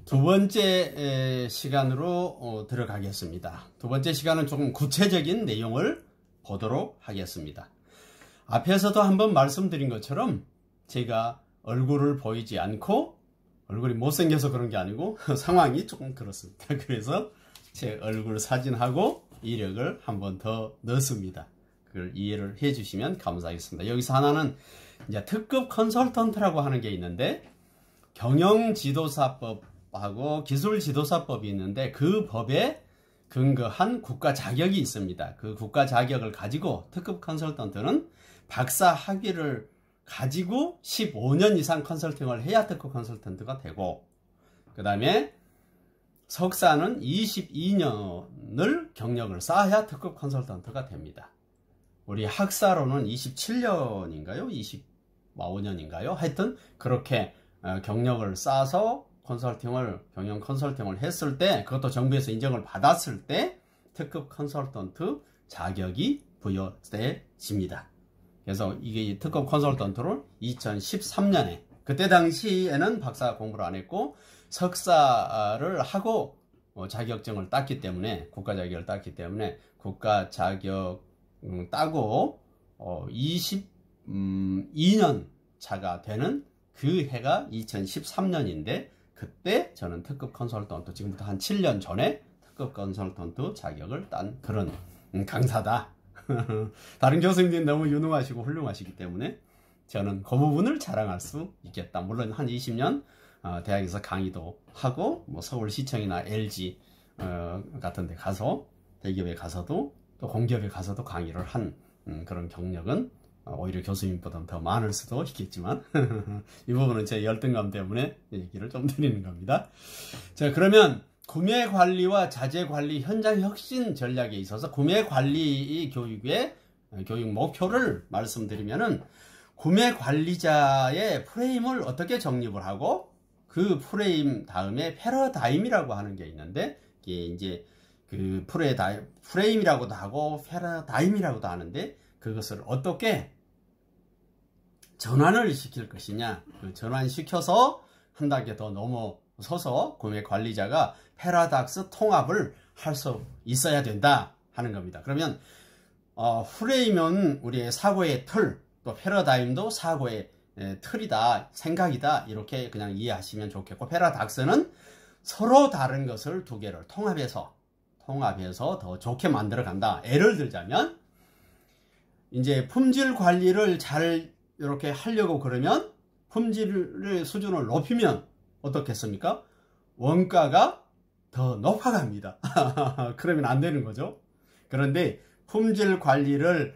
두 번째 시간으로 들어가겠습니다. 두 번째 시간은 조금 구체적인 내용을 보도록 하겠습니다. 앞에서도 한번 말씀드린 것처럼 제가 얼굴을 보이지 않고, 얼굴이 못생겨서 그런 게 아니고 상황이 조금 그렇습니다. 그래서 제 얼굴 사진하고 이력을 한번 더 넣습니다. 그걸 이해를 해 주시면 감사하겠습니다. 여기서 하나는 이제 특급 컨설턴트라고 하는 게 있는데, 경영지도사법하고 기술지도사법이 있는데 그 법에 근거한 국가 자격이 있습니다. 그 국가 자격을 가지고 특급 컨설턴트는 박사 학위를 가지고 15년 이상 컨설팅을 해야 특급 컨설턴트가 되고, 그 다음에 석사는 22년을 경력을 쌓아야 특급 컨설턴트가 됩니다. 우리 학사로는 27년인가요? 25년인가요? 하여튼 그렇게 경력을 쌓아서 경영 컨설팅을 했을 때, 그것도 정부에서 인정을 받았을 때 특급 컨설턴트 자격이 부여돼집니다. 그래서 이게 특급 컨설턴트를 2013년에, 그때 당시에는 박사 공부를 안 했고 석사를 하고 자격증을 땄기 때문에, 국가 자격을 땄기 때문에 국가 자격 따고 22년 차가 되는 그 해가 2013년인데, 그때 저는 특급 컨설턴트, 지금부터 한 7년 전에 특급 컨설턴트 자격을 딴 그런 강사다. 다른 교수님들이 너무 유능하시고 훌륭하시기 때문에 저는 그 부분을 자랑할 수 있겠다. 물론 한 20년 대학에서 강의도 하고, 뭐 서울시청이나 LG 같은 데 가서, 대기업에 가서도 또 공기업에 가서도 강의를 한 그런 경력은 오히려 교수님보다 더 많을 수도 있겠지만 이 부분은 제 열등감 때문에 얘기를 좀 드리는 겁니다. 자, 그러면 구매 관리와 자재 관리 현장 혁신 전략에 있어서 구매 관리 교육의 교육 목표를 말씀드리면은, 구매 관리자의 프레임을 어떻게 정립을 하고, 그 프레임 다음에 패러다임이라고 하는 게 있는데, 이게 이제 그 프레임이라고도 하고 패러다임이라고도 하는데, 그것을 어떻게 전환을 시킬 것이냐, 그 전환시켜서 한 단계 더 넘어서서 구매 관리자가 패러닥스 통합을 할 수 있어야 된다 하는 겁니다. 그러면 프레임은 우리의 사고의 틀, 또 패러다임도 사고의 틀이다, 생각이다, 이렇게 그냥 이해하시면 좋겠고, 패러닥스는 서로 다른 것을 두 개를 통합해서 더 좋게 만들어 간다. 예를 들자면, 이제 품질 관리를 잘 이렇게 하려고 그러면 품질의 수준을 높이면 어떻겠습니까? 원가가 더 높아갑니다. 그러면 안 되는 거죠. 그런데 품질 관리를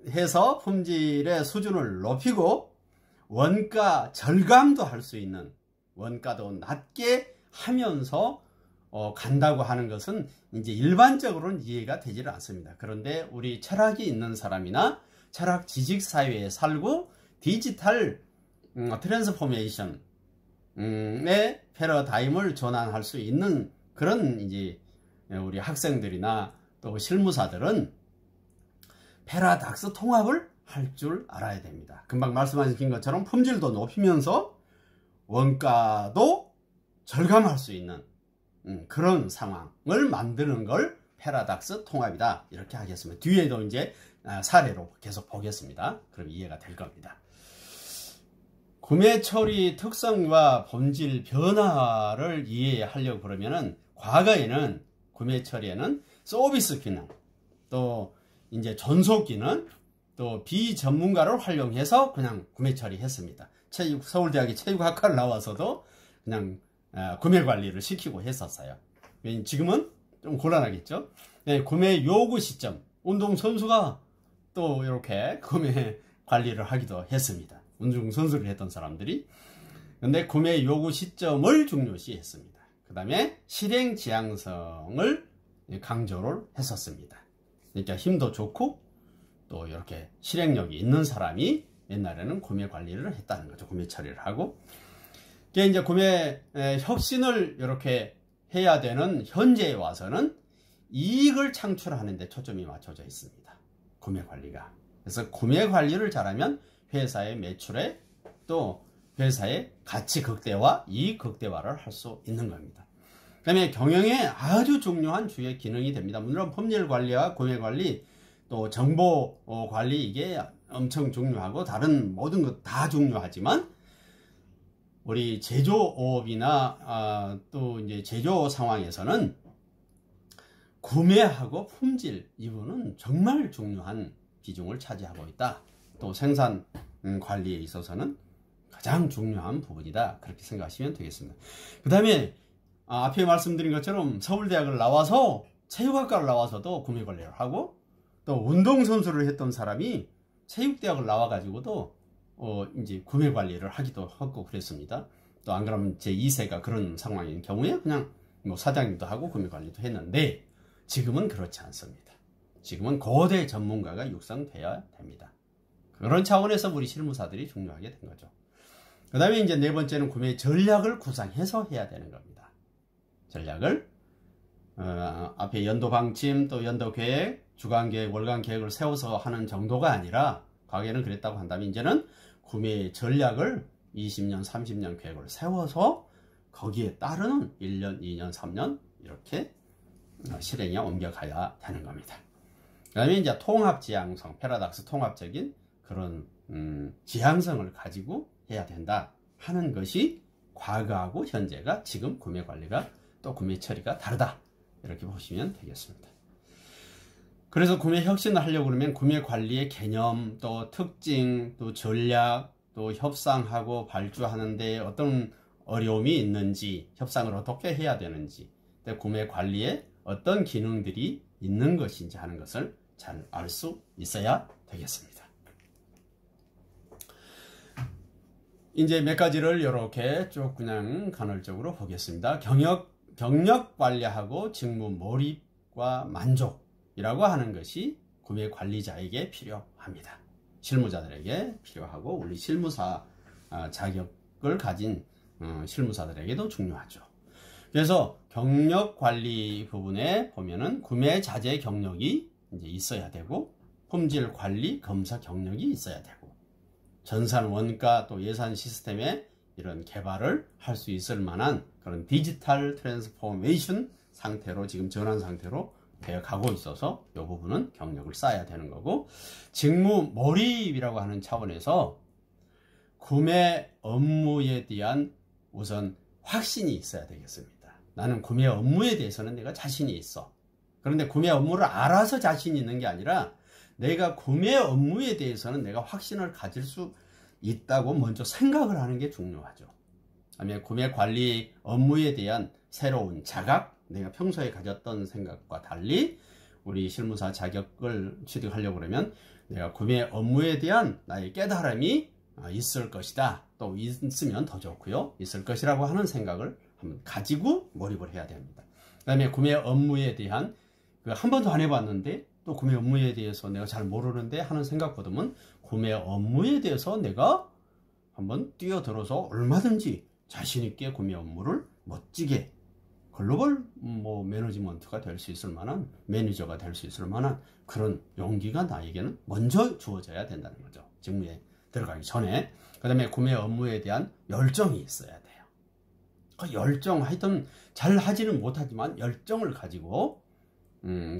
해서 품질의 수준을 높이고 원가 절감도 할 수 있는, 원가도 낮게 하면서 간다고 하는 것은 이제 일반적으로는 이해가 되지를 않습니다. 그런데 우리 철학이 있는 사람이나 철학 지식 사회에 살고 디지털 트랜스포메이션의 패러다임을 전환할 수 있는 그런 이제 우리 학생들이나 또 실무사들은 패러닥스 통합을 할 줄 알아야 됩니다. 금방 말씀하신 것처럼 품질도 높이면서 원가도 절감할 수 있는 그런 상황을 만드는 걸 패러닥스 통합이다, 이렇게 하겠습니다. 뒤에도 이제 사례로 계속 보겠습니다. 그럼 이해가 될 겁니다. 구매 처리 특성과 본질 변화를 이해하려고 그러면은, 과거에는 구매 처리에는 서비스 기능, 또 이제 전속 기능, 또 비전문가를 활용해서 그냥 구매 처리했습니다. 서울대학의 체육학과를 나와서도 그냥 구매 관리를 시키고 했었어요. 지금은 좀 곤란하겠죠. 구매 요구 시점, 운동선수가 또 이렇게 구매 관리를 하기도 했습니다. 운동선수를 했던 사람들이. 근데 구매 요구 시점을 중요시 했습니다. 그 다음에 실행 지향성을 강조를 했었습니다. 그러니까 힘도 좋고 또 이렇게 실행력이 있는 사람이 옛날에는 구매 관리를 했다는 거죠. 구매 처리를 하고. 이게 이제 구매 혁신을 이렇게 해야 되는 현재에 와서는 이익을 창출하는 데 초점이 맞춰져 있습니다. 구매 관리가. 그래서 구매 관리를 잘하면 회사의 매출에, 또 회사의 가치 극대화, 이익 극대화를 할 수 있는 겁니다. 그 다음에 경영에 아주 중요한 주요 기능이 됩니다. 물론 법률 관리와 구매 관리, 또 정보 관리, 이게 엄청 중요하고 다른 모든 것 다 중요하지만, 우리 제조업이나 또 이제 제조 상황에서는 구매하고 품질, 이 부분은 정말 중요한 비중을 차지하고 있다. 또 생산 관리에 있어서는 가장 중요한 부분이다. 그렇게 생각하시면 되겠습니다. 그 다음에 앞에 말씀드린 것처럼 서울대학을 나와서 체육학과를 나와서도 구매 관리를 하고, 또 운동선수를 했던 사람이 체육대학을 나와가지고도 이제 구매 관리를 하기도 하고 그랬습니다. 또 안 그러면 제 2세가 그런 상황인 경우에 그냥 뭐 사장님도 하고 구매 관리도 했는데, 지금은 그렇지 않습니다. 지금은 고대 전문가가 육성되어야 됩니다. 그런 차원에서 우리 실무사들이 중요하게 된 거죠. 그 다음에 이제 네 번째는 구매 전략을 구상해서 해야 되는 겁니다. 전략을 앞에 연도 방침, 또 연도 계획, 주간 계획, 월간 계획을 세워서 하는 정도가 아니라, 과거에는 그랬다고 한다면 이제는 구매 전략을 20년, 30년 계획을 세워서 거기에 따르는 1년, 2년, 3년 이렇게 실행에 옮겨가야 되는 겁니다. 그 다음에 이제 통합 지향성, 패러닥스 통합적인 그런 지향성을 가지고 해야 된다 하는 것이 과거하고 현재가 지금 구매 관리가 또 구매 처리가 다르다, 이렇게 보시면 되겠습니다. 그래서 구매 혁신을 하려고 그러면 구매 관리의 개념, 또 특징, 또 전략, 또 협상하고 발주하는데 어떤 어려움이 있는지, 협상을 어떻게 해야 되는지, 또 구매 관리에 어떤 기능들이 있는 것인지 하는 것을 잘 알 수 있어야 되겠습니다. 이제 몇 가지를 이렇게 쭉 그냥 간헐적으로 보겠습니다. 경력 관리하고 직무 몰입과 만족이라고 하는 것이 구매 관리자에게 필요합니다. 실무자들에게 필요하고, 우리 실무사 자격을 가진 실무사들에게도 중요하죠. 그래서 경력 관리 부분에 보면은 구매 자재 경력이 이제 있어야 되고, 품질 관리 검사 경력이 있어야 되고, 전산 원가 또 예산 시스템의 이런 개발을 할 수 있을 만한 그런 디지털 트랜스포메이션 상태로 지금 전환 상태로 되어 가고 있어서 이 부분은 경력을 쌓아야 되는 거고, 직무 몰입이라고 하는 차원에서 구매 업무에 대한 우선 확신이 있어야 되겠습니다. 나는 구매 업무에 대해서는 내가 자신이 있어. 그런데 구매 업무를 알아서 자신이 있는 게 아니라, 내가 구매 업무에 대해서는 내가 확신을 가질 수 있다고 먼저 생각을 하는 게 중요하죠. 그다음에 구매 관리 업무에 대한 새로운 자각, 내가 평소에 가졌던 생각과 달리 우리 실무사 자격을 취득하려고 그러면 내가 구매 업무에 대한 나의 깨달음이 있을 것이다. 또 있으면 더 좋고요. 있을 것이라고 하는 생각을 한번 가지고 몰입을 해야 됩니다. 그 다음에 구매 업무에 대한 한 번도 안 해봤는데, 또 구매 업무에 대해서 내가 잘 모르는데 하는 생각보다는 구매 업무에 대해서 내가 한번 뛰어들어서 얼마든지 자신있게 구매 업무를 멋지게 글로벌 매니지먼트가 될 수 있을 만한, 매니저가 될 수 있을 만한 그런 용기가 나에게는 먼저 주어져야 된다는 거죠. 직무에 들어가기 전에. 그 다음에 구매 업무에 대한 열정이 있어야 돼요. 그 열정, 하여튼 잘 하지는 못하지만 열정을 가지고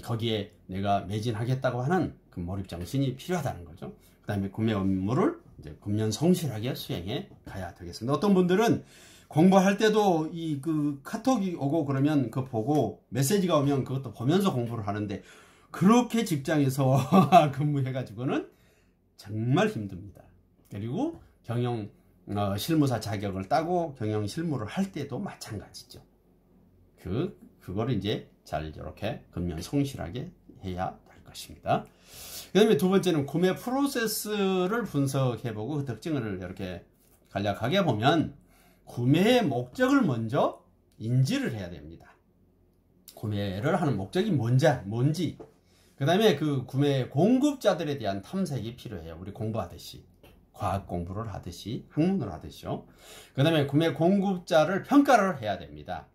거기에 내가 매진하겠다고 하는 그 몰입 정신이 필요하다는 거죠. 그 다음에 구매 업무를 이제 근면성실하게 수행해 가야 되겠습니다. 어떤 분들은 공부할 때도 그 카톡이 오고 그러면 그거 보고, 메시지가 오면 그것도 보면서 공부를 하는데, 그렇게 직장에서 근무해가지고는 정말 힘듭니다. 그리고 경영 실무사 자격을 따고 경영 실무를 할 때도 마찬가지죠. 그거를 이제 잘 이렇게 근면성실하게 해야 될 것입니다. 그 다음에 두 번째는 구매 프로세스를 분석해보고 그 특징을 이렇게 간략하게 보면, 구매의 목적을 먼저 인지를 해야 됩니다. 구매를 하는 목적이 뭔지. 그 다음에 그 구매 공급자들에 대한 탐색이 필요해요. 우리 공부하듯이. 과학 공부를 하듯이, 학문을 하듯이요. 그 다음에 구매 공급자를 평가를 해야 됩니다.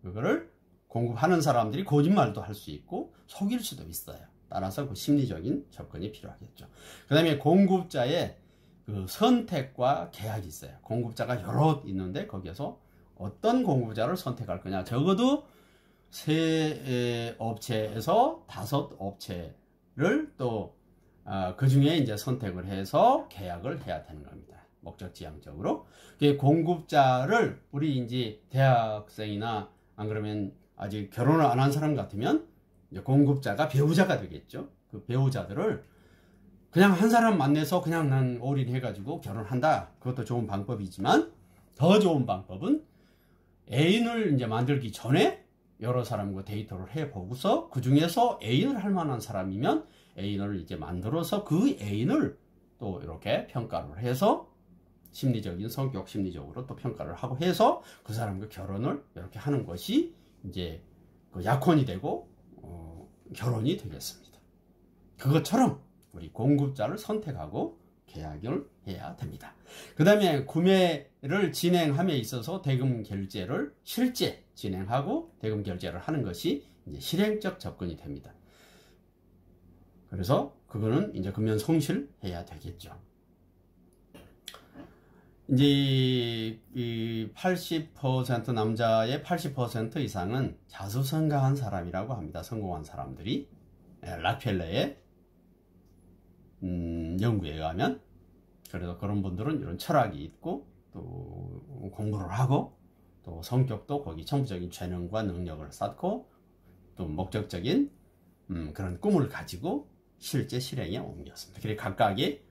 그거를 공급하는 사람들이 거짓말도 할 수 있고 속일 수도 있어요. 따라서 그 심리적인 접근이 필요하겠죠. 그 다음에 공급자의 그 선택과 계약이 있어요. 공급자가 여러 있는데 거기에서 어떤 공급자를 선택할 거냐. 적어도 3업체에서 5업체를 또 그 중에 이제 선택을 해서 계약을 해야 되는 겁니다. 목적지향적으로. 공급자를 우리 이제 대학생이나 안 그러면 아직 결혼을 안 한 사람 같으면 이제 공급자가 배우자가 되겠죠. 그 배우자들을 그냥 한 사람 만나서 그냥 난 올인해가지고 결혼한다. 그것도 좋은 방법이지만 더 좋은 방법은 애인을 이제 만들기 전에 여러 사람과 데이트를 해보고서 그 중에서 애인을 할 만한 사람이면 애인을 이제 만들어서 그 애인을 또 이렇게 평가를 해서 심리적인 성격 심리적으로 또 평가를 하고 해서 그 사람과 결혼을 이렇게 하는 것이 이제 그 약혼이 되고 결혼이 되겠습니다. 그것처럼 우리 공급자를 선택하고 계약을 해야 됩니다. 그 다음에 구매를 진행함에 있어서 대금 결제를 실제 진행하고 대금 결제를 하는 것이 이제 실행적 접근이 됩니다. 그래서 그거는 이제 금연 성실해야 되겠죠. 이제 이 80% 남자의 80% 이상은 자수성가한 사람이라고 합니다. 성공한 사람들이. 락펠러의 연구에 의하면. 그래서 그런 분들은 이런 철학이 있고 또 공부를 하고 또 성격도 거기 천부적인 재능과 능력을 쌓고 또 목적적인 그런 꿈을 가지고 실제 실행에 옮겼습니다. 그래서 각각의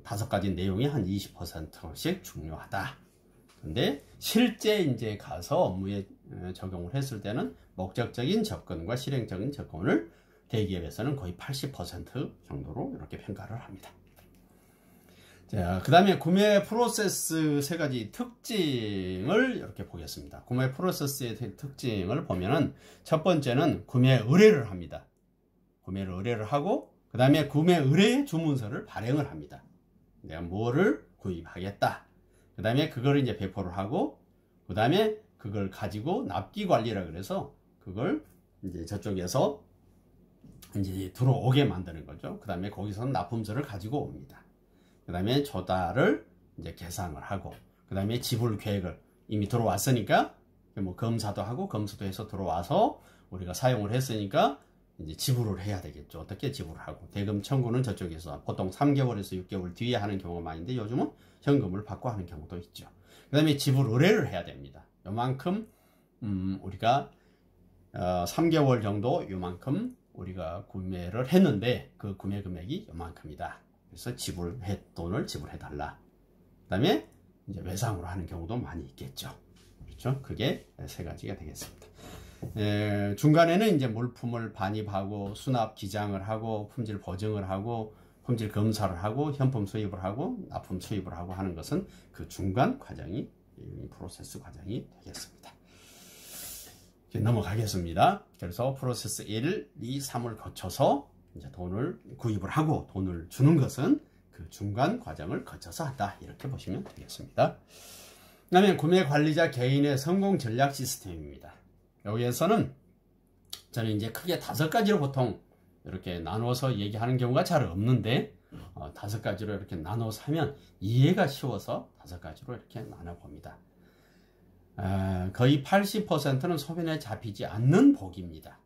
5가지 내용이 한 20%씩 중요하다. 근데 실제 이제 가서 업무에 적용을 했을 때는 목적적인 접근과 실행적인 접근을 대기업에서는 거의 80% 정도로 이렇게 평가를 합니다. 자, 그 다음에 구매 프로세스 3가지 특징을 이렇게 보겠습니다. 구매 프로세스의 특징을 보면은 첫 번째는 구매 의뢰를 합니다. 구매를 의뢰를 하고 그 다음에 구매 의뢰 주문서를 발행을 합니다. 내가 뭐를 구입하겠다. 그 다음에 그걸 이제 배포를 하고 그 다음에 그걸 가지고 납기 관리라 그래서 그걸 이제 저쪽에서 이제 들어오게 만드는 거죠. 그 다음에 거기서는 납품서를 가지고 옵니다. 그 다음에 조달을 이제 계상을 하고 그 다음에 지불 계획을 이미 들어왔으니까 뭐 검사도 하고 검수도 해서 들어와서 우리가 사용을 했으니까 이제 지불을 해야 되겠죠. 어떻게 지불을 하고 대금 청구는 저쪽에서 보통 3개월에서 6개월 뒤에 하는 경우가 많은데 요즘은 현금을 받고 하는 경우도 있죠. 그 다음에 지불 의뢰를 해야 됩니다. 요만큼 우리가 3개월 정도 요만큼 우리가 구매를 했는데 그 구매 금액이 요만큼이다. 그래서 돈을 지불해 달라. 그 다음에 이제 외상으로 하는 경우도 많이 있겠죠. 그렇죠? 그게 3가지가 되겠습니다. 중간에는 이제 물품을 반입하고 수납 기장을 하고 품질 보증을 하고 품질 검사를 하고 현품 수입을 하고 납품 수입을 하고 하는 것은 그 중간 과정이 프로세스 과정이 되겠습니다. 넘어가겠습니다. 그래서 프로세스 1, 2, 3을 거쳐서 이제 돈을 구입을 하고 돈을 주는 것은 그 중간 과정을 거쳐서 한다. 이렇게 보시면 되겠습니다. 그 다음에 구매 관리자 개인의 성공 전략 시스템입니다. 여기에서는 저는 이제 크게 5가지로 보통 이렇게 나눠서 얘기하는 경우가 잘 없는데 5가지로 이렇게 나눠서 하면 이해가 쉬워서 5가지로 이렇게 나눠봅니다. 거의 80%는 소변에 잡히지 않는 복입니다.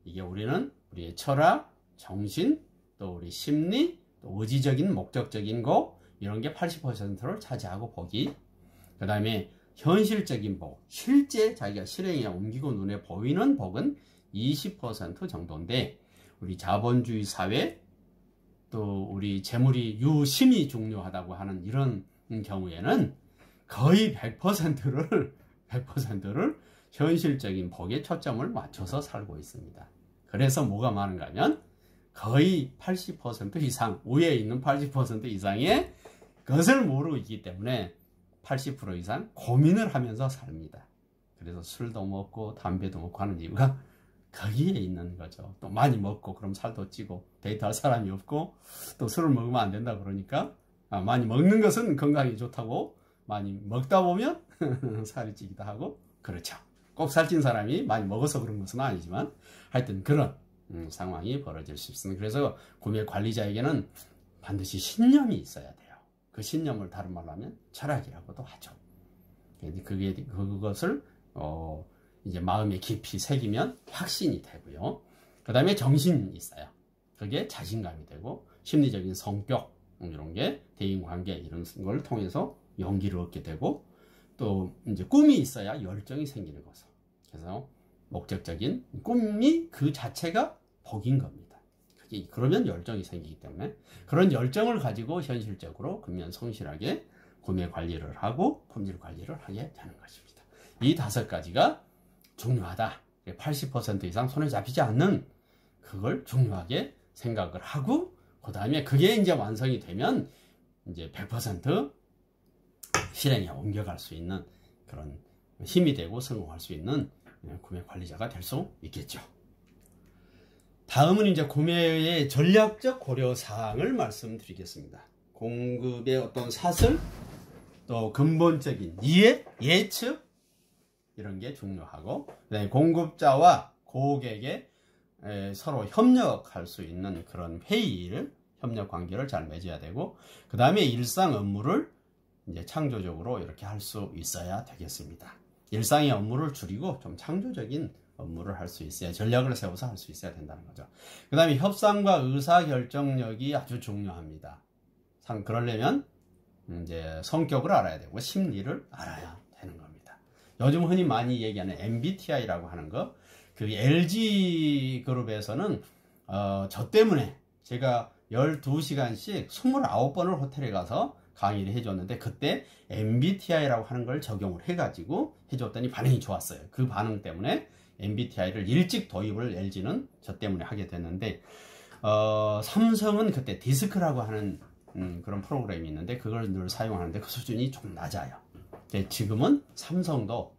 이게 우리는 우리의 철학, 정신, 또 우리 심리, 또 의지적인 목적적인 거 이런 게 80%를 차지하고 복이 그 다음에 현실적인 복, 실제 자기가 실행에 옮기고 눈에 보이는 복은 20% 정도인데 우리 자본주의 사회 또 우리 재물이 유심히 중요하다고 하는 이런 경우에는 거의 100%를 현실적인 복에 초점을 맞춰서 살고 있습니다. 그래서 뭐가 많은가 하면 거의 80% 이상, 위에 있는 80% 이상의 것을 모르고 있기 때문에 80% 이상 고민을 하면서 삽니다. 그래서 술도 먹고 담배도 먹고 하는 이유가 거기에 있는 거죠. 또 많이 먹고 그럼 살도 찌고 데이트할 사람이 없고 또 술을 먹으면 안 된다 그러니까 많이 먹는 것은 건강에 좋다고 많이 먹다 보면 살이 찌기도 하고 그렇죠. 꼭 살찐 사람이 많이 먹어서 그런 것은 아니지만 하여튼 그런 상황이 벌어질 수 있습니다. 그래서 구매 관리자에게는 반드시 신념이 있어야 돼요. 그 신념을 다른 말로 하면 철학이라고도 하죠. 그것을 이제 마음에 깊이 새기면 확신이 되고요. 그 다음에 정신이 있어요. 그게 자신감이 되고 심리적인 성격 이런 게 대인관계 이런 걸 통해서 용기를 얻게 되고 또 이제 꿈이 있어야 열정이 생기는 거죠. 그래서 목적적인 꿈이 그 자체가 복인 겁니다. 그러면 열정이 생기기 때문에 그런 열정을 가지고 현실적으로 근면 성실하게 구매 관리를 하고 품질 관리를 하게 되는 것입니다. 이 5가지가 중요하다. 80% 이상 손에 잡히지 않는 그걸 중요하게 생각을 하고 그 다음에 그게 이제 완성이 되면 이제 100% 실행에 옮겨갈 수 있는 그런 힘이 되고 성공할 수 있는 구매 관리자가 될 수 있겠죠. 다음은 이제 구매의 전략적 고려 사항을 말씀드리겠습니다. 공급의 어떤 사슬, 또 근본적인 이해, 예측 이런 게 중요하고, 그다음에 공급자와 고객의 서로 협력할 수 있는 그런 협력 관계를 잘 맺어야 되고, 그 다음에 일상 업무를 이제 창조적으로 이렇게 할 수 있어야 되겠습니다. 일상의 업무를 줄이고 좀 창조적인 업무를 할 수 있어야, 전략을 세워서 할 수 있어야 된다는 거죠. 그 다음에 협상과 의사결정력이 아주 중요합니다. 그러려면 이제 성격을 알아야 되고 심리를 알아야 되는 겁니다. 요즘 흔히 많이 얘기하는 MBTI라고 하는 거, 그 LG 그룹에서는 저 때문에 제가 12시간씩 29번을 호텔에 가서 강의를 해줬는데, 그때 MBTI라고 하는 걸 적용을 해가지고 해줬더니 반응이 좋았어요. 그 반응 때문에 MBTI를 일찍 도입을 LG는 저 때문에 하게 됐는데, 삼성은 그때 디스크라고 하는 그런 프로그램이 있는데 그걸 늘 사용하는데 그 수준이 좀 낮아요. 지금은 삼성도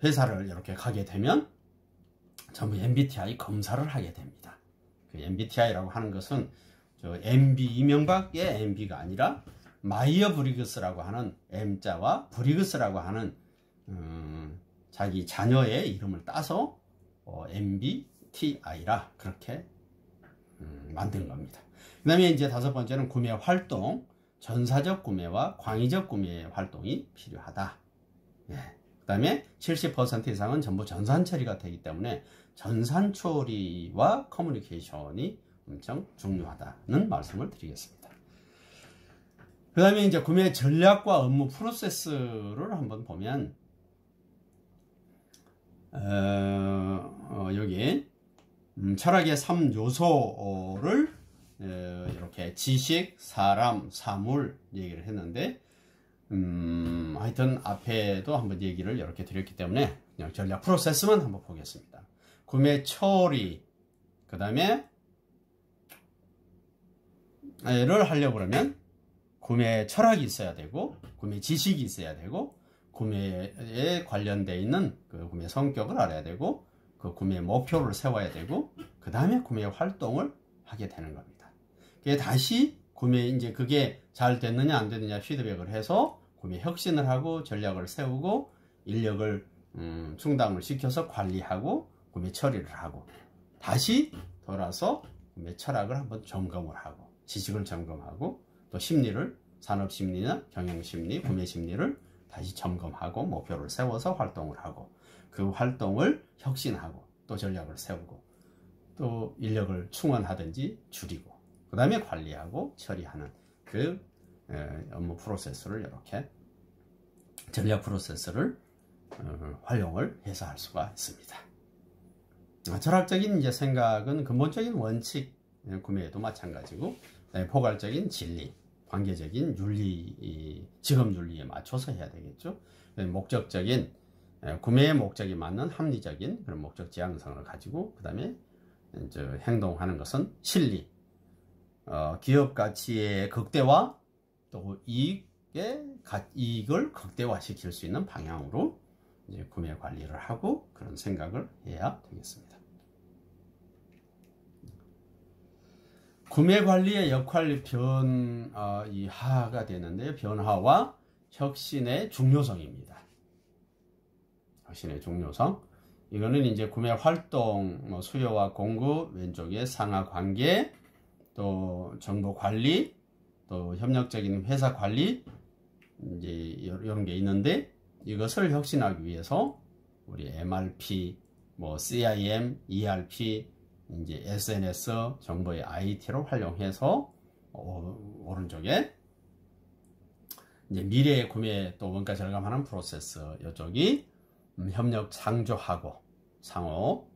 회사를 이렇게 가게 되면 전부 MBTI 검사를 하게 됩니다. 그 MBTI라고 하는 것은 MB 이명박의 MB가 아니라 마이어 브리그스라고 하는 M자와 브리그스라고 하는 자기 자녀의 이름을 따서 MBTI라 그렇게 만든 겁니다. 그 다음에 이제 5번째는 구매 활동, 전사적 구매와 광의적 구매 활동이 필요하다. 예. 그 다음에 70% 이상은 전부 전산 처리가 되기 때문에 전산 처리와 커뮤니케이션이 엄청 중요하다는 말씀을 드리겠습니다. 그 다음에 이제 구매 전략과 업무 프로세스를 한번 보면, 여기 철학의 3요소를 이렇게 지식, 사람, 사물 얘기를 했는데, 하여튼 앞에도 한번 얘기를 이렇게 드렸기 때문에 그냥 전략 프로세스만 한번 보겠습니다. 구매 처리, 그 다음에 를 하려고 그러면 구매 철학이 있어야 되고, 구매 지식이 있어야 되고, 구매에 관련되어 있는 그 구매 성격을 알아야 되고, 그 구매 목표를 세워야 되고, 그 다음에 구매 활동을 하게 되는 겁니다. 다시 이제 그게 잘 됐느냐 안 됐느냐 피드백을 해서 구매 혁신을 하고 전략을 세우고 인력을 충당을 시켜서 관리하고 구매 처리를 하고, 다시 돌아서 구매 철학을 한번 점검을 하고 지식을 점검하고, 또 심리를, 산업 심리나 경영 심리, 구매 심리를 다시 점검하고 목표를 세워서 활동을 하고, 그 활동을 혁신하고 또 전략을 세우고 또 인력을 충원하든지 줄이고 그 다음에 관리하고 처리하는 그 업무 프로세스를, 이렇게 전략 프로세스를 활용을 해서 할 수가 있습니다. 철학적인 이제 생각은 근본적인 원칙, 구매에도 마찬가지고, 포괄적인 진리, 관계적인 윤리, 직업 윤리에 맞춰서 해야 되겠죠. 목적적인, 구매의 목적이 맞는 합리적인 그런 목적 지향성을 가지고, 그 다음에 행동하는 것은 실리, 기업 가치의 극대화, 또 이익을 극대화시킬 수 있는 방향으로 이제 구매 관리를 하고 그런 생각을 해야 되겠습니다. 구매 관리의 역할 변화가 되는데요. 변화와 혁신의 중요성입니다. 혁신의 중요성. 이거는 이제 구매 활동, 수요와 공급, 왼쪽에 상하 관계, 또 정보 관리, 또 협력적인 회사 관리, 이제 이런 게 있는데, 이것을 혁신하기 위해서 우리 MRP, 뭐 CIM, ERP, 이제 SNS, 정보의 IT를 활용해서 오른쪽에 이제 미래의 구매 또 원가 절감하는 프로세스, 이쪽이 협력 창조하고 상호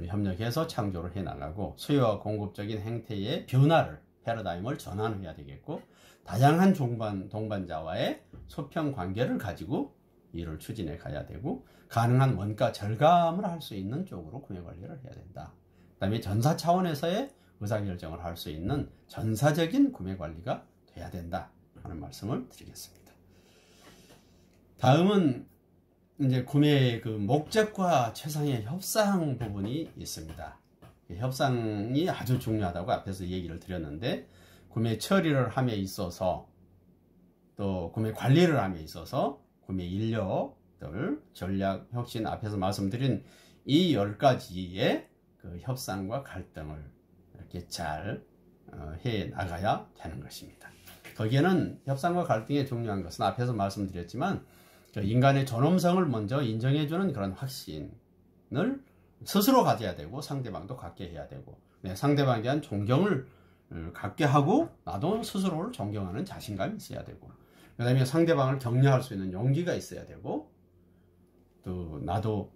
협력해서 창조를 해나가고 수요와 공급적인 행태의 변화를 패러다임을 전환해야 되겠고, 다양한 동반자와의 소평 관계를 가지고 일을 추진해 가야 되고, 가능한 원가 절감을 할 수 있는 쪽으로 구매 관리를 해야 된다. 그 다음에 전사 차원에서의 의사결정을 할 수 있는 전사적인 구매 관리가 돼야 된다 하는 말씀을 드리겠습니다. 다음은 이제 구매의 그 목적과 최상의 협상 부분이 있습니다. 협상이 아주 중요하다고 앞에서 얘기를 드렸는데, 구매 처리를 함에 있어서 또 구매 관리를 함에 있어서 구매 인력들, 전략, 혁신, 앞에서 말씀드린 이 10가지의 그 협상과 갈등을 이렇게 잘 해 나가야 되는 것입니다. 거기에는 협상과 갈등의 중요한 것은 앞에서 말씀드렸지만, 인간의 존엄성을 먼저 인정해주는 그런 확신을 스스로 가져야 되고, 상대방도 갖게 해야 되고, 상대방에 대한 존경을 갖게 하고, 나도 스스로를 존경하는 자신감이 있어야 되고, 그 다음에 상대방을 격려할 수 있는 용기가 있어야 되고, 또 나도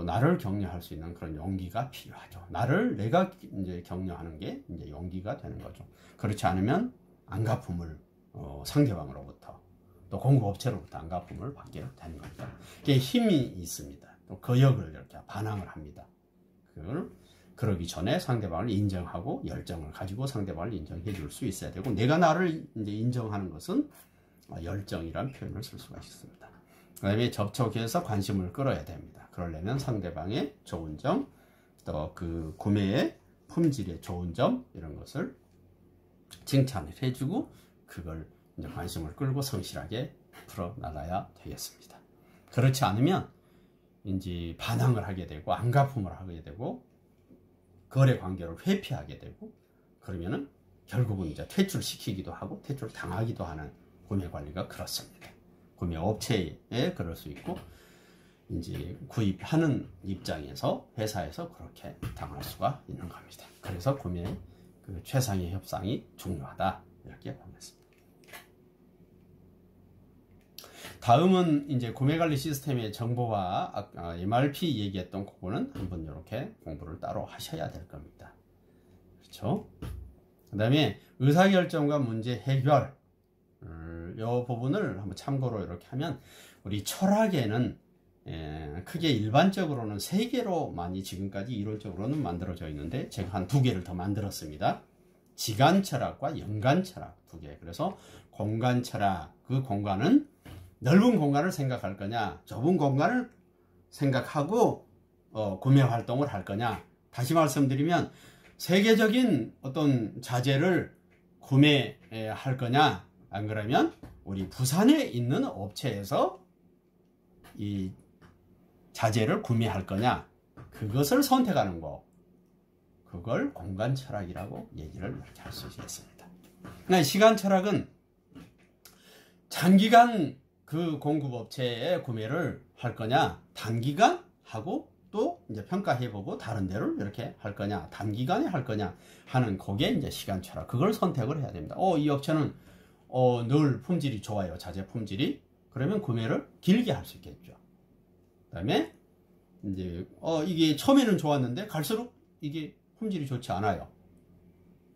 나를 격려할 수 있는 그런 용기가 필요하죠. 내가 이제 격려하는 게 이제 용기가 되는 거죠. 그렇지 않으면 안갚음을 상대방으로부터 또 공급업체로부터 안갚음을 받게 되는 겁니다. 그게 힘이 있습니다. 또 거역을 이렇게 반항을 합니다. 그러기 전에 상대방을 인정하고 열정을 가지고 상대방을 인정해 줄 수 있어야 되고, 내가 나를 이제 인정하는 것은 열정이라는 표현을 쓸 수가 있습니다. 그 다음에 접촉해서 관심을 끌어야 됩니다. 그러려면 상대방의 좋은 점, 또 그 구매의 품질의 좋은 점, 이런 것을 칭찬을 해주고, 그걸 이제 관심을 끌고 성실하게 풀어나가야 되겠습니다. 그렇지 않으면 이제 반항을 하게 되고, 안갚음을 하게 되고, 거래 관계를 회피하게 되고, 그러면은 결국은 이제 퇴출시키기도 하고, 퇴출 당하기도 하는 구매 관리가 그렇습니다. 구매 업체에 그럴 수 있고, 이제 구입하는 입장에서 회사에서 그렇게 당할 수가 있는 겁니다. 그래서 구매 그 최상의 협상이 중요하다, 이렇게 보겠습니다. 다음은 이제 구매관리 시스템의 정보와 MRP 얘기했던 그거는 한번 이렇게 공부를 따로 하셔야 될 겁니다. 그렇죠? 그 다음에 의사결정과 문제 해결, 이 부분을 한번 참고로 이렇게 하면, 우리 철학에는 크게 일반적으로는 3개로 많이 지금까지 이론적으로는 만들어져 있는데, 제가 한 2개를 더 만들었습니다. 지간 철학과 연간 철학 2개. 그래서 공간 철학, 그 공간은 넓은 공간을 생각할 거냐, 좁은 공간을 생각하고 구매 활동을 할 거냐. 다시 말씀드리면, 세계적인 어떤 자재를 구매할 거냐, 안 그러면 우리 부산에 있는 업체에서 이 자재를 구매할 거냐, 그것을 선택하는 거, 그걸 공간 철학이라고 얘기를 이렇게 할 수 있겠습니다. 그러니까 시간 철학은 장기간 그 공급업체에 구매를 할 거냐, 단기간 하고 또 이제 평가해보고 다른 데를 이렇게 할 거냐, 단기간에 할 거냐 하는 그게 이제 시간 철학. 그걸 선택을 해야 됩니다. 이 업체는 늘 품질이 좋아요, 자재 품질이. 그러면 구매를 길게 할 수 있겠죠. 그 다음에 이제 이게 처음에는 좋았는데 갈수록 이게 품질이 좋지 않아요.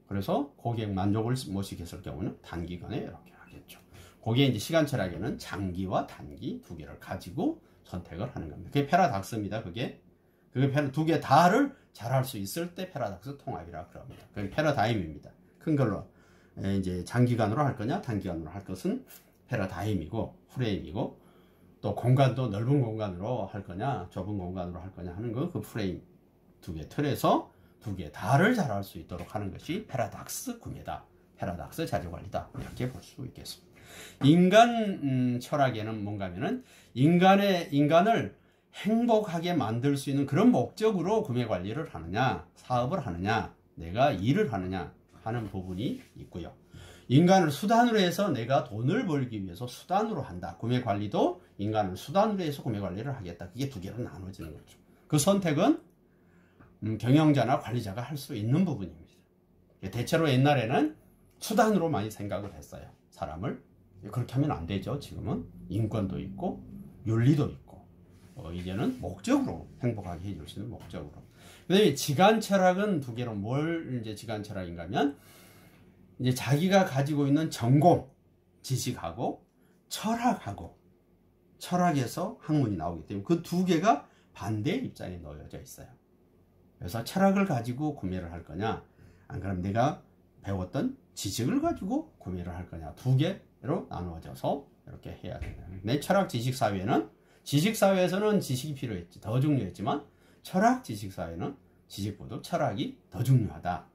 그래서 고객 만족을 못 시켰을 경우는 단기간에 이렇게 하겠죠. 그게 이제 시간 철학에는 장기와 단기 2개를 가지고 선택을 하는 겁니다. 그게 패러닥스입니다. 그게 2개 다를 잘할 수 있을 때 패러닥스 통합이라 그럽니다. 그게 패러다임입니다. 큰 걸로 이제 장기간으로 할 거냐, 단기간으로 할 것은 패러다임이고 프레임이고, 또 공간도 넓은 공간으로 할 거냐, 좁은 공간으로 할 거냐 하는 거, 그 프레임 2개 틀에서 2개 다를 잘할 수 있도록 하는 것이 패러닥스 구매다, 패러닥스 자재관리다, 이렇게 볼 수 있겠습니다. 인간 철학에는 뭔가 하면은 인간을 행복하게 만들 수 있는 그런 목적으로 구매 관리를 하느냐, 사업을 하느냐, 내가 일을 하느냐, 하는 부분이 있고요. 인간을 수단으로 해서 내가 돈을 벌기 위해서 수단으로 한다. 구매 관리도 인간을 수단으로 해서 구매 관리를 하겠다. 그게 두 개로 나눠지는 거죠. 그 선택은 경영자나 관리자가 할 수 있는 부분입니다. 대체로 옛날에는 수단으로 많이 생각을 했어요. 사람을. 그렇게 하면 안 되죠. 지금은 인권도 있고 윤리도 있고 이제는 목적으로 행복하게 해줄 수 있는 목적으로. 그다음에 지간 철학은 두 개로 뭘 이제 지간 철학인가 하면 이제 자기가 가지고 있는 전공, 지식하고 철학에서 학문이 나오기 때문에 그 두 개가 반대의 입장에 놓여져 있어요. 그래서 철학을 가지고 구매를 할 거냐, 안 그러면 내가 배웠던 지식을 가지고 구매를 할 거냐, 두 개로 나누어져서 이렇게 해야 된다. 내 철학 지식 사회는 지식 사회에서는 지식이 필요했지, 더 중요했지만 철학 지식 사회는 지식보다 철학이 더 중요하다.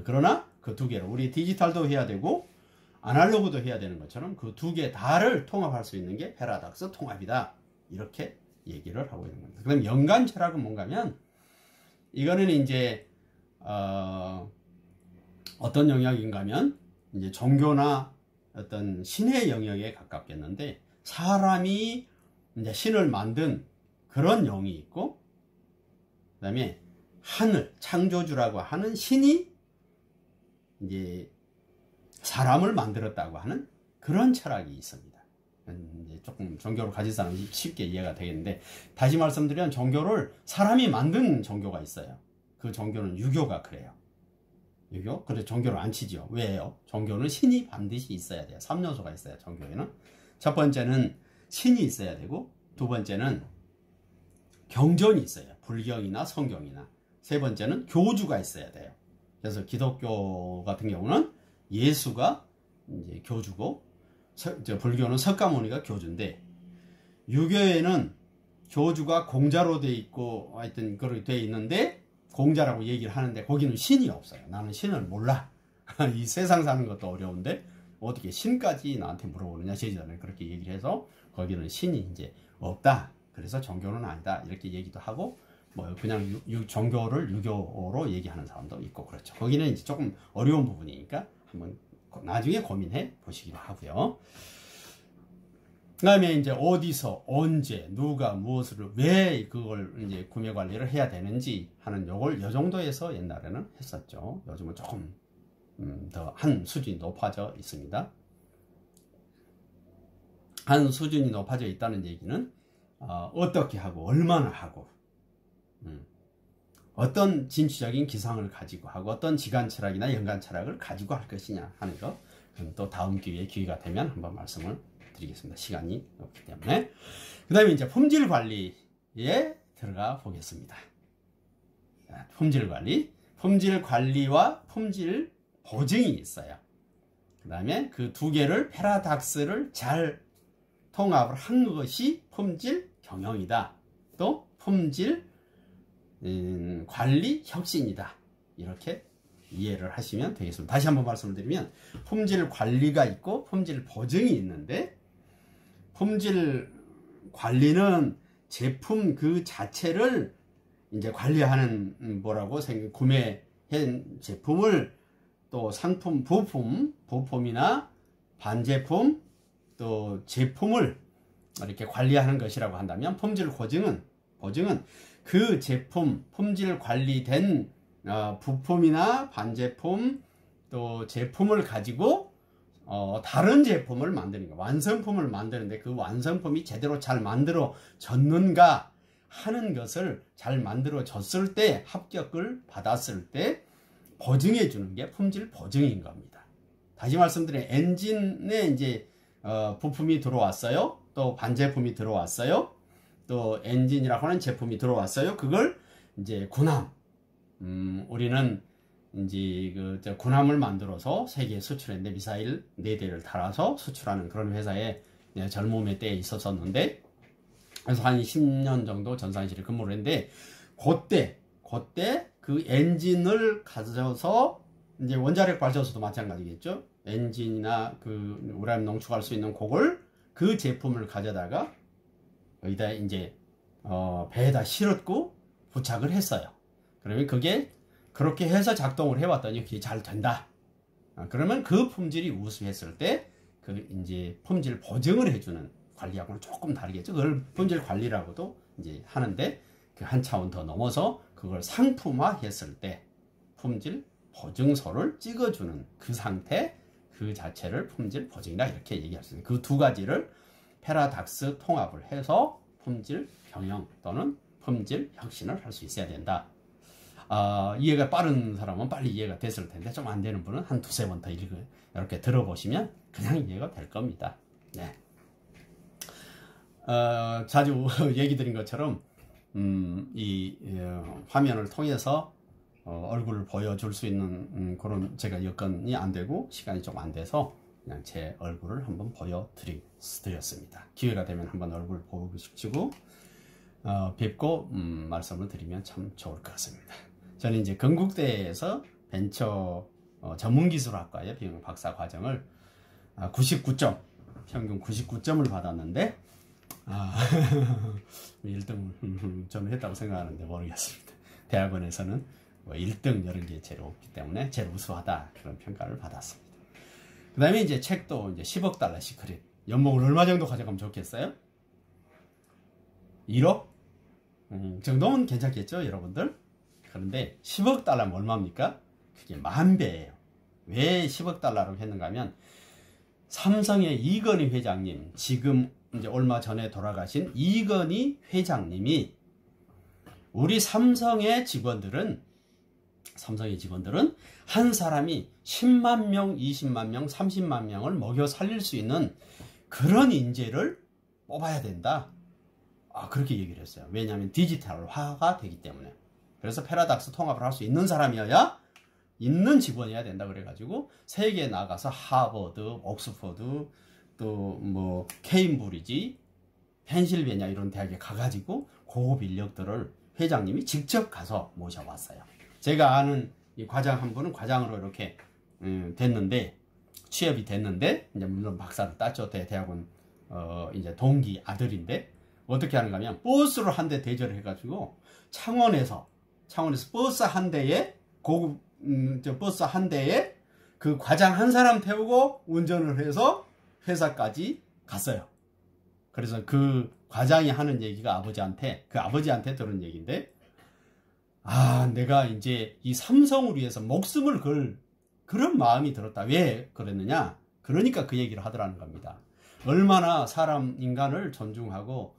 그러나 그 두 개로 우리 디지털도 해야 되고 아날로그도 해야 되는 것처럼 그 두 개 다를 통합할 수 있는 게 패러닥스 통합이다. 이렇게 얘기를 하고 있는 겁니다. 그럼 연간 철학은 뭔가 하면 이거는 이제 어떤 영역인가 하면 이제 종교나 어떤 신의 영역에 가깝겠는데 사람이 이제 신을 만든 그런 영이 있고 그다음에 하늘 창조주라고 하는 신이 이제 사람을 만들었다고 하는 그런 철학이 있습니다. 이제 조금 종교를 가진 사람은 쉽게 이해가 되겠는데 다시 말씀드리면 종교를 사람이 만든 종교가 있어요. 그 종교는 유교가 그래요. 유교? 그래서 종교를 안 치죠. 왜요? 종교는 신이 반드시 있어야 돼요. 3요소가 있어요. 종교에는. 첫 번째는 신이 있어야 되고 두 번째는 경전이 있어요. 불경이나 성경이나. 세 번째는 교주가 있어야 돼요. 그래서 기독교 같은 경우는 예수가 이제 교주고 불교는 석가모니가 교주인데 유교에는 교주가 공자로 돼 있고 하여튼 그렇게 돼 있는데 공자라고 얘기를 하는데 거기는 신이 없어요. 나는 신을 몰라. 이 세상 사는 것도 어려운데 어떻게 신까지 나한테 물어보느냐 제자는 그렇게 얘기를 해서 거기는 신이 이제 없다. 그래서 종교는 아니다. 이렇게 얘기도 하고 뭐 그냥 종교를 유교로 얘기하는 사람도 있고 그렇죠. 거기는 이제 조금 어려운 부분이니까 한번 나중에 고민해 보시기로 하고요. 그 다음에 이제 어디서 언제 누가 무엇을 왜 그걸 이제 구매 관리를 해야 되는지 하는 요걸 요 정도에서 옛날에는 했었죠. 요즘은 조금 더 한 수준이 높아져 있습니다. 한 수준이 높아져 있다는 얘기는 어떻게 하고 얼마나 하고 어떤 진취적인 기상을 가지고 하고 어떤 지간 철학이나 연간 철학을 가지고 할 것이냐 하는 거 또 다음 기회에 기회가 되면 한번 말씀을 드리겠습니다. 시간이 없기 때문에. 그 다음에 이제 품질 관리에 들어가 보겠습니다. 품질 관리. 품질 관리와 품질 보증이 있어요. 그 다음에 그 두 개를 패러닥스를 잘 통합을 한 것이 품질 경영이다. 또 품질 관리 혁신이다. 이렇게 이해를 하시면 되겠습니다. 다시 한번 말씀을 드리면 품질 관리가 있고 품질 보증이 있는데 품질 관리는 제품 그 자체를 이제 관리하는 뭐라고 구매한 제품을 또 상품, 부품이나 반제품 또 제품을 이렇게 관리하는 것이라고 한다면 품질 보증은 그 제품, 품질 관리된 부품이나 반제품 또 제품을 가지고 다른 제품을 만드는 거, 완성품을 만드는데 그 완성품이 제대로 잘 만들어졌는가 하는 것을 잘 만들어졌을 때 합격을 받았을 때 보증해 주는 게 품질 보증인 겁니다. 다시 말씀드리면 엔진에 이제 부품이 들어왔어요. 또 반제품이 들어왔어요. 또 엔진이라고 하는 제품이 들어왔어요. 그걸 이제 군함, 우리는 이제 군함을 만들어서 세계에 수출했는데 미사일 4대를 달아서 수출하는 그런 회사에 젊음의 때에 있었었는데 그래서 한 10년 정도 전산실에 근무를 했는데 그때 그 엔진을 가져서 이제 원자력 발전소도 마찬가지겠죠. 엔진이나 그 우라늄 농축할 수 있는 그걸 그 제품을 가져다가 여기다 이제 배에다 실었고 부착을 했어요. 그러면 그게 그렇게 해서 작동을 해왔더니 그게 잘 된다. 그러면 그 품질이 우수했을 때 그 이제 품질 보증을 해주는 관리하고는 조금 다르겠죠. 그걸 품질 관리라고도 이제 하는데 그 한 차원 더 넘어서 그걸 상품화했을 때 품질 보증서를 찍어주는 그 상태 그 자체를 품질 보증이다 이렇게 얘기할 수 있습니다. 그 두 가지를 패러닥스 통합을 해서 품질 경영 또는 품질 혁신을 할 수 있어야 된다. 이해가 빠른 사람은 빨리 이해가 됐을 텐데 좀 안 되는 분은 한 두세 번 더 이렇게 들어보시면 그냥 이해가 될 겁니다. 네. 자주 얘기 드린 것처럼 이 화면을 통해서 얼굴을 보여줄 수 있는 그런 제가 여건이 안 되고 시간이 좀 안 돼서 그냥 제 얼굴을 한번 보여드렸습니다. 기회가 되면 한번 얼굴 보시고 뵙고 말씀을 드리면 참 좋을 것 같습니다. 저는 이제 건국대에서 벤처 전문기술학과의 비용 박사 과정을 99점, 평균 99점을 받았는데 1등을 저는 했다고 생각하는데 모르겠습니다. 대학원에서는 1등 이런 게 제일 없기 때문에 제일 우수하다 그런 평가를 받았습니다. 그 다음에 이제 책도 이제 10억 달러 시크릿. 연봉을 얼마 정도 가져가면 좋겠어요? 1억? 정도면 괜찮겠죠, 여러분들? 그런데 10억 달러면 얼마입니까? 그게 10,000배예요. 왜 10억 달러로 했는가 하면 삼성의 이건희 회장님, 지금 이제 얼마 전에 돌아가신 이건희 회장님이 우리 삼성의 직원들은 한 사람이 10만 명, 20만 명, 30만 명을 먹여 살릴 수 있는 그런 인재를 뽑아야 된다. 그렇게 얘기를 했어요. 왜냐하면 디지털화가 되기 때문에. 그래서 패러닥스 통합을 할 수 있는 사람이어야 있는 직원이어야 된다 그래가지고 세계에 나가서 하버드, 옥스퍼드, 또 뭐 케임브리지, 펜실베니아 이런 대학에 가가지고 고급 인력들을 회장님이 직접 가서 모셔왔어요. 제가 아는 이 과장 한 분은 과장으로 이렇게 됐는데 취업이 됐는데 이제 물론 박사를 땄죠. 대학원 이제 동기 아들인데 어떻게 하는가 하면 버스로 한 대 대절을 해가지고 창원에서 버스 한 대에 고급 버스 한 대에 그 과장 한 사람 태우고 운전을 해서 회사까지 갔어요. 그래서 그 과장이 하는 얘기가 아버지한테 들은 얘기인데 내가 이제 이 삼성을 위해서 목숨을 걸 그런 마음이 들었다. 왜 그랬느냐? 그러니까 그 얘기를 하더라는 겁니다. 얼마나 인간을 존중하고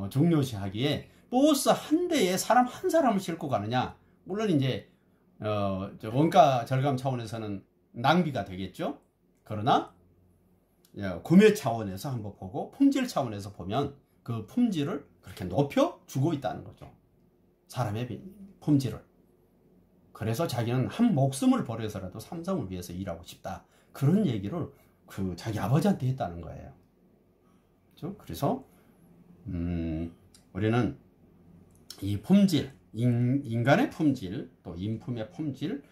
중요시하기에 버스 한 대에 사람 한 사람을 싣고 가느냐. 물론 이제 원가 절감 차원에서는 낭비가 되겠죠. 그러나 구매 차원에서 한번 보고 품질 차원에서 보면 그 품질을 그렇게 높여주고 있다는 거죠. 사람의 품질을. 그래서 자기는 한 목숨을 버려서라도 삼성을 위해서 일하고 싶다. 그런 얘기를 그 자기 아버지한테 했다는 거예요. 그렇죠? 그래서 우리는 이 품질, 인간의 품질, 또 인품의 품질,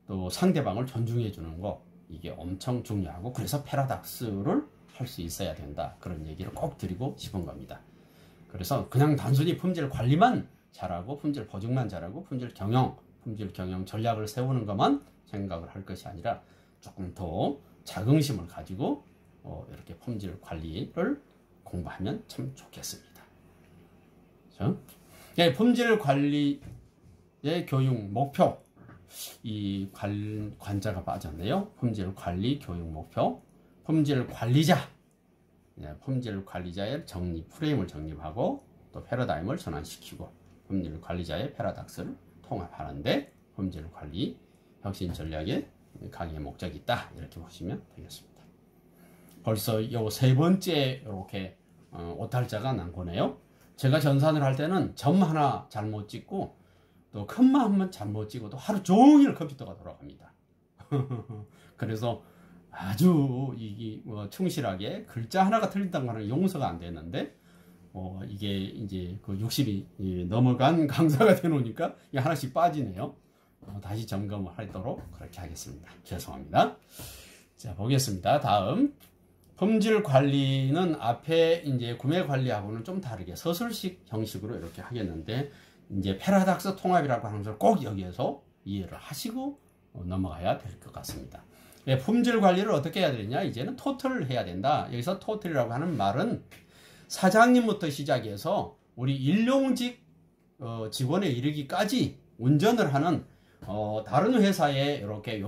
또 상대방을 존중해 주는 거 이게 엄청 중요하고 그래서 패러닥스를 할 수 있어야 된다. 그런 얘기를 꼭 드리고 싶은 겁니다. 그래서 그냥 단순히 품질 관리만 잘하고 품질 보증만 잘하고 품질 경영 전략을 세우는 것만 생각을 할 것이 아니라 조금 더 자긍심을 가지고 이렇게 품질 관리를 공부하면 참 좋겠습니다. 그렇죠? 네, 품질 관리의 교육 목표 이 관자가 빠졌네요. 품질 관리 교육 목표 품질 관리자 품질 관리자의 프레임을 정립하고 또 패러다임을 전환시키고 품질 관리자의 패러닥스를 통합하는데 품질 관리 혁신 전략의 강의의 목적이 있다. 이렇게 보시면 되겠습니다. 벌써 요 세 번째 이렇게 오탈자가 난 거네요. 제가 전산을 할 때는 점 하나 잘못 찍고 또 컴마 한번 잘못 찍어도 하루 종일 컴퓨터가 돌아갑니다. 그래서 아주 충실하게 글자 하나가 틀린다고 하는 용서가 안 되는데 이게 이제 그 60이 넘어간 강사가 되놓으니까 하나씩 빠지네요. 다시 점검을 하도록 그렇게 하겠습니다. 죄송합니다. 자, 보겠습니다. 다음 품질 관리는 앞에 이제 구매 관리하고는 좀 다르게 서술식 형식으로 이렇게 하겠는데 이제 패러닥스 통합이라고 하는 것을 꼭 여기에서 이해를 하시고 넘어가야 될 것 같습니다. 예, 품질 관리를 어떻게 해야 되느냐? 이제는 토탈을 해야 된다. 여기서 토탈이라고 하는 말은 사장님부터 시작해서 우리 일용직 직원에 이르기까지 운전을 하는 다른 회사에 이렇게